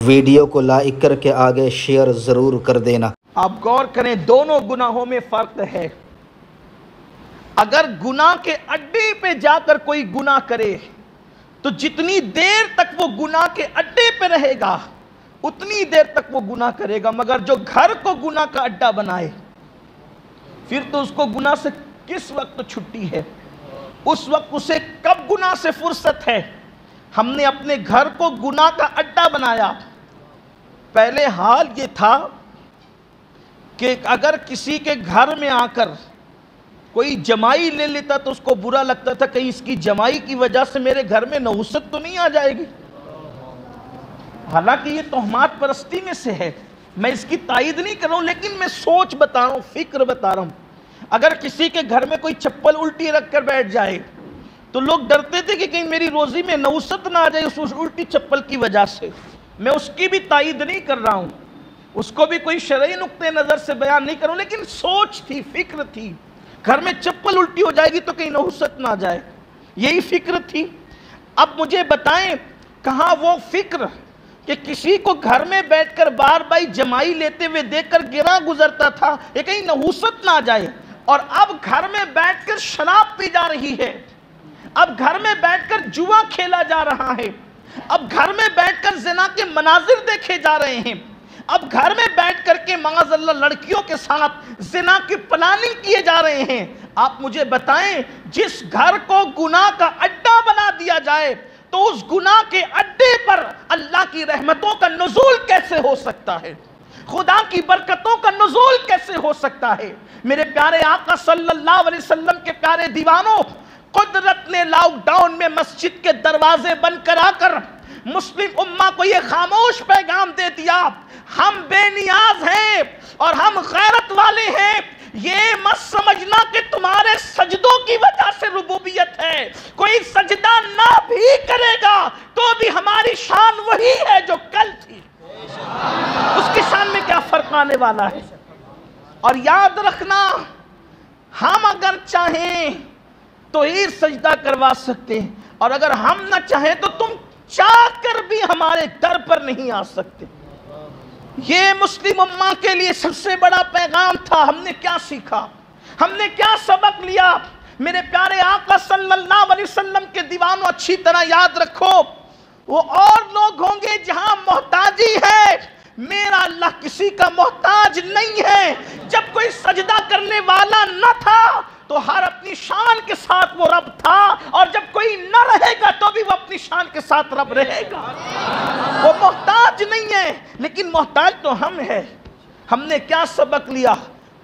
Video کو like کر کے آگے شیئر ضرور کر دینا۔ آپ غور کریں، دونوں گناہوں میں فرق ہے۔ اگر گناہ کے اڈے پہ جا کر کوئی گناہ کرے تو جتنی دیر تک وہ گناہ کے اڈے پہ رہے گا اتنی دیر تک وہ گناہ کرے گا، مگر جو گھر کو گناہ کا اڈا بنائے پھر تو اس کو گناہ سے کس وقت چھٹی ہے، اس وقت اسے کب گناہ سے فرصت ہے۔ ہم نے اپنے گھر کو گناہ کا اڈا بنایا۔ پہلے حال یہ تھا کہ اگر کسی کے گھر میں آ کر کوئی جمائی لے لیتا تو اس کو برا لگتا تھا، کہیں اس کی جمائی کی وجہ سے میرے گھر میں نحوست تو نہیں آ جائے گی۔ حالانکہ یہ تہمات پرستی میں سے ہے، میں اس کی تائید نہیں کر رہا ہوں، لیکن میں سوچ بتا رہا ہوں، فکر بتا رہا ہوں۔ اگر کسی کے گھر میں کوئی چپل الٹی رکھ کر بیٹھ جائے تو لوگ ڈرتے تھے کہ کہیں میری روزی میں نحوست نہ آ جائے اس الٹی چپل کی وجہ سے۔ میں اس کی بھی تائید نہیں کر رہا ہوں، اس کو بھی کوئی شرعی نقطہ نظر سے بیان نہیں کروں، لیکن سوچ تھی، فکر تھی، گھر میں چپل الٹی ہو جائے گی تو کہیں نحوست نہ جائے، یہی فکر تھی۔ اب مجھے بتائیں کہاں وہ فکر کہ کسی کو گھر میں بیٹھ کر بار بائی جمائی لیتے ہوئے دیکھ کر گرا گزرتا تھا کہ کہیں نحوست نہ جائے، اور اب گھر میں بیٹھ کر شراب پی جا رہی ہے، اب گھر میں بیٹھ کر جوا کھیلا جا رہا ہے، اب گھر میں بیٹھ کر زنا کے مناظر دیکھے جا رہے ہیں، اب گھر میں بیٹھ کر کے معاذ اللہ لڑکیوں کے ساتھ زنا کی پلاننگ کیے جا رہے ہیں۔ آپ مجھے بتائیں جس گھر کو گناہ کا اڈا بنا دیا جائے تو اس گناہ کے اڈے پر اللہ کی رحمتوں کا نزول کیسے ہو سکتا ہے، خدا کی برکتوں کا نزول کیسے ہو سکتا ہے۔ میرے پیارے آقا صلی اللہ علیہ وسلم کے پیارے دیوانوں، قدرت نے لاک ڈاؤن میں مسجد کے دروازے بند کرا کر مسلم امہ کو یہ خاموش پیغام دے دیا، ہم بے نیاز ہیں اور ہم غیرت والے ہیں، یہ مت سمجھنا کہ تمہارے سجدوں کی وجہ سے ربوبیت ہے، کوئی سجدہ نہ بھی کرے گا تو بھی ہماری شان وہی ہے جو کل تھی، اس کی شان میں کیا فرق آنے والا ہے۔ اور یاد رکھنا، ہم اگر چاہیں تو ہی سجدہ کروا سکتے ہیں، اور اگر ہم نہ چاہیں تو تم چاہ کر بھی ہمارے در پر نہیں آ سکتے۔ یہ مسلم امہ کے لیے سب سے بڑا پیغام تھا۔ ہم نے کیا سیکھا، ہم نے کیا سبق لیا؟ میرے پیارے آقا صلی اللہ علیہ وسلم کے دیوانوں، اچھی طرح یاد رکھو، وہ اور لوگ ہوں گے جہاں محتاجی ہے، میرا اللہ کسی کا محتاج نہیں ہے۔ جب کوئی سجدہ کرنے والا نہ تھا تو ہر اپنی شان کے ساتھ وہ رب تھا، اور جب کوئی نہ رہے گا تو بھی وہ اپنی شان کے ساتھ رب رہے گا۔ وہ محتاج نہیں ہے، لیکن محتاج تو ہم ہیں۔ ہم نے کیا سبق لیا؟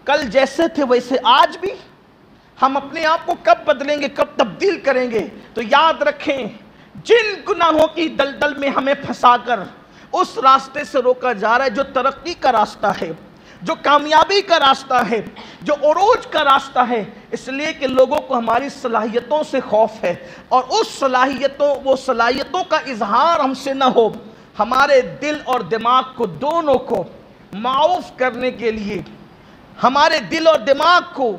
کل جیسے تھے ویسے آج بھی ہم اپنے آپ کو کب بدلیں گے، کب تبدیل کریں گے؟ تو یاد رکھیں، جن گناہوں کی دلدل میں ہمیں پھنسا کر اس راستے سے روکا جا رہا ہے جو ترقی کا راستہ ہے، جو کامیابی کا راستہ ہے، جو عروج کا راستہ ہے، اس لیے کہ لوگوں کو ہماری صلاحیتوں سے خوف ہے، اور وہ صلاحیتوں کا اظہار ہم سے نہ ہو۔ ہمارے دل اور دماغ کو دونوں کو معاف کرنے کے لیے، ہمارے دل اور دماغ کو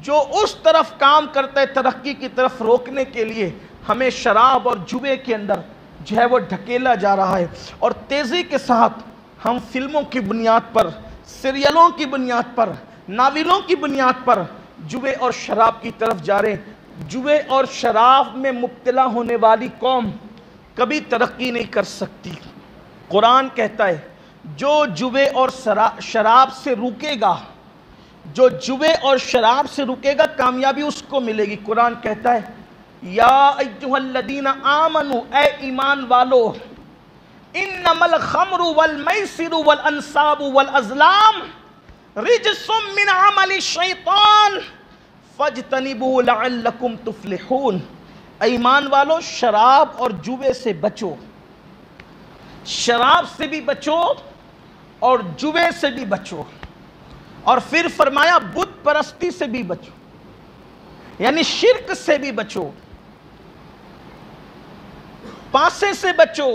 جو اس طرف کام کرتا ہے ترقی کی طرف روکنے کے لیے، ہمیں شراب اور جوے کے اندر جو ہے وہ ڈھکیلا جا رہا ہے، اور تیزی کے ساتھ ہم فلموں کی بنیاد پر، سیریلوں کی بنیاد پر، ناولوں کی بنیاد پر جوے اور شراب کی طرف جا رہے ہیں۔ جوے اور شراب میں مبتلا ہونے والی قوم کبھی ترقی نہیں کر سکتی۔ قرآن کہتا ہے جو جوے اور شراب سے رکے گا، جو جوے اور شراب سے رکے گا کامیابی اس کو ملے گی۔ قرآن کہتا ہے یا ایھا الذین آمنوا، اے ایمان والو، انما الخمر والمیسر والانصاب والازلام رجس من عمل الشیطان فاجتنبوا لعلکم تفلحون۔ ایمان والو، شراب اور جوے سے بچو، شراب سے بھی بچو اور جوے سے بھی بچو، اور پھر فرمایا بت پرستی سے بھی بچو، یعنی شرک سے بھی بچو، پاسے سے بچو،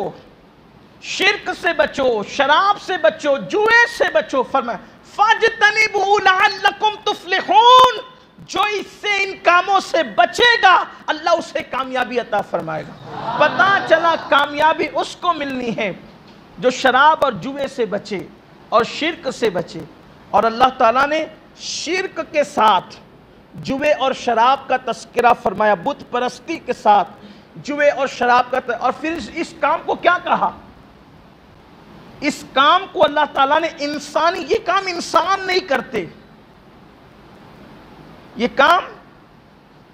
شرک سے بچو، شراب سے بچو، جوے سے بچو۔ فرمایا فَاجْتَنِبُوا لَعَلَّكُمْ تُفْلِحُونَ، جو اس سے ان کاموں سے بچے گا اللہ اسے کامیابی عطا فرمائے گا۔ پتہ چلا کامیابی اس کو ملنی ہے جو شراب اور جوے سے بچے اور شرک سے بچے. اور اللہ تعالیٰ نے شرک کے ساتھ جوے اور شراب کا تذکرہ فرمایا, بت پرستی کے ساتھ جوے اور شراب کا اور پھر اس کام کو کیا کہا؟ اس کام کو اللہ تعالیٰ نے انسانی, یہ کام انسان نہیں کرتے, یہ کام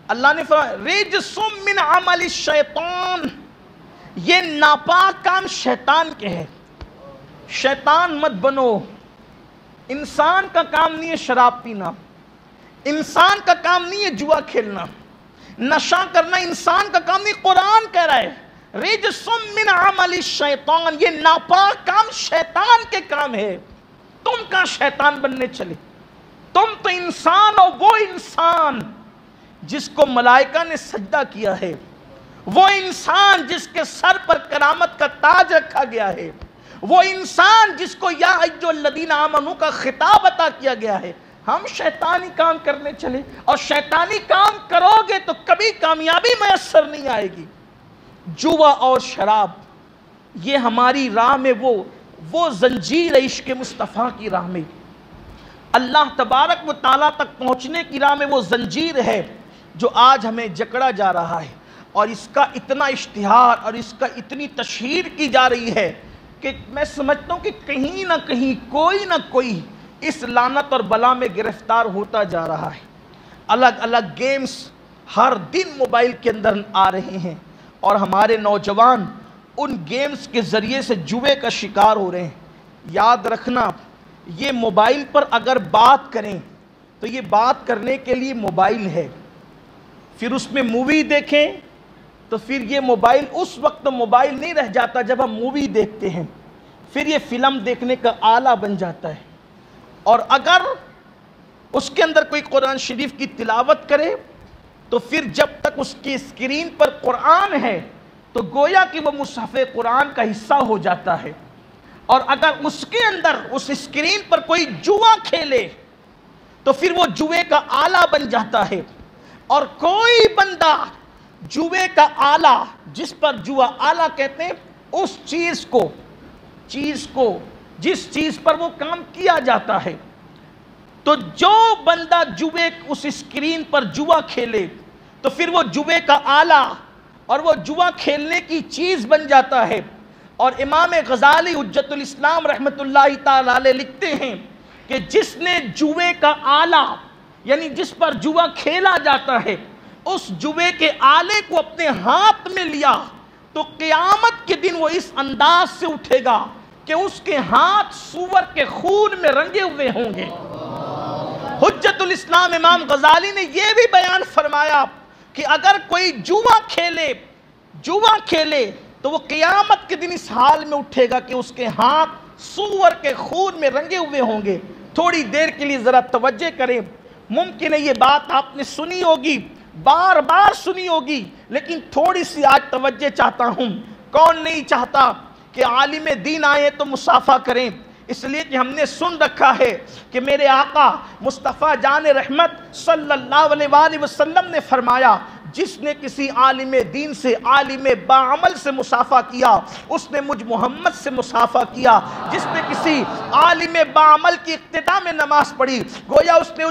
اللہ نے فرمایا رجس من عمل الشیطان, یہ ناپاک کام شیطان کے ہے. شیطان مت بنو. انسان کا کام نہیں ہے شراب پینا, انسان کا کام نہیں ہے جوا کھیلنا, نشہ کرنا انسان کا کام نہیں. قرآن کہہ رہا ہے رجس من عمل الشیطان, یہ ناپاک کام شیطان کے کام ہے. تم کہاں شیطان بننے چلے؟ تم تو انسان ہو, وہ انسان جس کو ملائکہ نے سجدہ کیا ہے, وہ انسان جس کے سر پر کرامت کا تاج رکھا گیا ہے, وہ انسان جس کو یا ایھا الذین آمنوا کا خطاب عطا کیا گیا ہے. ہم شیطانی کام کرنے چلے, اور شیطانی کام کرو گے تو کبھی کامیابی میسر نہیں آئے گی. جوا اور شراب یہ ہماری راہ میں وہ زنجیر عشق مصطفیٰ کی راہ میں, اللہ تبارک و تعالیٰ تک پہنچنے کی راہ میں وہ زنجیر ہے جو آج ہمیں جکڑا جا رہا ہے. اور اس کا اتنا اشتہار اور اس کا اتنی تشہیر کی جا رہی ہے کہ میں سمجھتا ہوں کہ کہیں نہ کہیں کوئی نہ کوئی اس لعنت اور بلا میں گرفتار ہوتا جا رہا ہے. الگ الگ گیمز ہر دن موبائل کے اندر آ رہے ہیں, اور ہمارے نوجوان ان گیمز کے ذریعے سے جوے کا شکار ہو رہے ہیں. یاد رکھنا, یہ موبائل پر اگر بات کریں تو یہ بات کرنے کے لیے موبائل ہے, پھر اس میں مووی دیکھیں تو پھر یہ موبائل اس وقت موبائل نہیں رہ جاتا جب ہم مووی دیکھتے ہیں, پھر یہ فلم دیکھنے کا آلہ بن جاتا ہے. اور اگر اس کے اندر کوئی قرآن شریف کی تلاوت کرے تو پھر جب تک اس کی اسکرین پر قرآن ہے تو گویا کہ وہ مصحف قرآن کا حصہ ہو جاتا ہے. اور اگر اس کے اندر اس اسکرین پر کوئی جوا کھیلے تو پھر وہ جوے کا آلہ بن جاتا ہے. اور کوئی بندہ جوے کا آلہ, جس پر جوا آلہ کہتے ہیں, اس چیز کو جس چیز پر وہ کام کیا جاتا ہے, تو جو بندہ جوے اس اسکرین پر جوا کھیلے تو پھر وہ جوے کا آلہ اور وہ جوا کھیلنے کی چیز بن جاتا ہے. اور امام غزالی حجت الاسلام رحمت اللہ تعالی علیہ لکھتے ہیں کہ جس نے جوے کا آلہ یعنی جس پر جوا کھیلا جاتا ہے اس جوے کے آلے کو اپنے ہاتھ میں لیا تو قیامت کے دن وہ اس انداز سے اٹھے گا کہ اس کے ہاتھ سور کے خون میں رنگے ہوئے ہوں گے. حجت الاسلام امام غزالی نے یہ بھی بیان فرمایا کہ اگر کوئی جوا کھیلے تو وہ قیامت کے دن اس حال میں اٹھے گا کہ اس کے ہاتھ سور کے خون میں رنگے ہوئے ہوں گے. تھوڑی دیر کے لیے ذرا توجہ کریں. ممکن ہے یہ بات آپ نے سنی ہوگی, بار بار سنی ہوگی, لیکن تھوڑی سی آج توجہ چاہتا ہوں. کون نہیں چاہتا کہ عالم دین آئے تو مصافحہ کریں؟ اس لیے کہ ہم نے سن رکھا ہے کہ میرے آقا مصطفیٰ جان رحمت صلی اللہ علیہ وآلہ وسلم نے فرمایا جس نے کسی عالم دین سے, عالم باعمل سے مصافحہ کیا اس نے مجھ محمد سے مصافحہ کیا. جس نے کسی عالم باعمل کی اقتداء میں نماز پڑھی گویا اس نے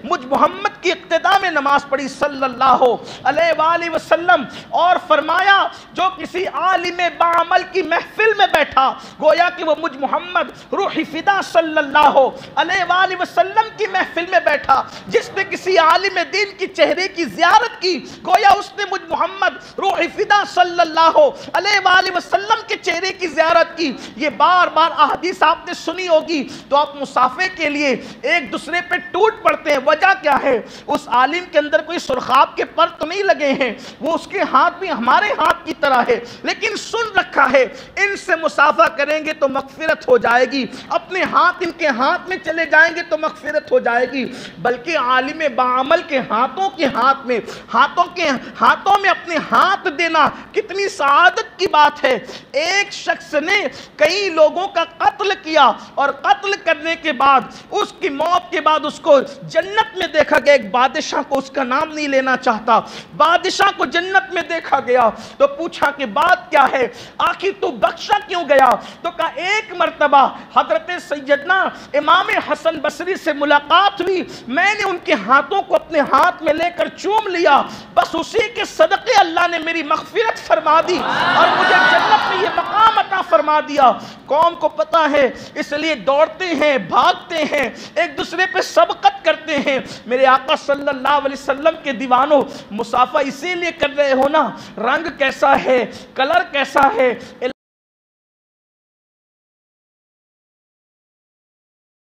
مجھ محمد کی اقتداء میں نماز پڑھی صلی اللہ علیہ وآلہ وسلم. اور فرمایا جو کسی عالم باعمل کی محفل میں بیٹھا گویا کہ وہ مجھ محمد روح فدا صلی اللہ علیہ وآلہ وسلم کی محفل میں بیٹھا. جس نے کسی عالم دین کی چہرے کی زیارت کی گویا اس نے مجھ محمد روح فدا صلی اللہ علیہ وآلہ وسلم کے چہرے کی زیارت کی. یہ بار بار احادیث آپ نے سنی ہوگی. تو آپ مصافحے کے لیے ایک دوسرے پہ ٹوٹ پڑتے ہیں. وجہ کیا ہے؟ اس عالم کے اندر کوئی سرخاب کے پر تو نہیں لگے ہیں, وہ اس کے ہاتھ بھی ہمارے ہاتھ کی طرح ہے, لیکن سن رکھا ہے ان سے مصافحہ کریں گے تو مغفرت ہو جائے گی, اپنے ہاتھ ان کے ہاتھ میں چلے جائیں گے تو مغفرت ہو جائے گی. بلکہ عالم باعمل کے ہاتھوں کے ہاتھ میں ہاتھوں میں اپنے ہاتھ دینا کتنی سعادت کی بات ہے۔ ایک شخص نے کئی لوگوں کا قتل کیا اور قتل کرنے کے بعد اس کی موت کے بعد اس کو جنت میں دیکھا گیا۔ ایک بادشاہ کو، اس کا نام نہیں لینا چاہتا، بادشاہ کو جنت میں دیکھا گیا تو پوچھا کہ بات کیا ہے، آخر تو بخشا کیوں گیا؟ تو کہا ایک مرتبہ حضرت سیدنا امام حسن بصری سے ملاقات ہوئی، میں نے ان کے ہاتھوں کو اپنے ہاتھ میں لے کر چوم لیا، بس اسی کے صدقے اللہ نے میری مغفرت فرما دی اور مجھے جنت میں یہ مقام عطا فرما دیا۔ قوم کو پتا ہے، اس لیے دوڑتے ہیں، بھاگتے ہیں، ایک دوسرے پہ سبقت کرتے ہیں۔ میرے آقا صلی اللہ علیہ وسلم کے دیوانوں، مصافحہ اسی لیے کر رہے ہو نا، رنگ کیسا ہے، کلر کیسا ہے،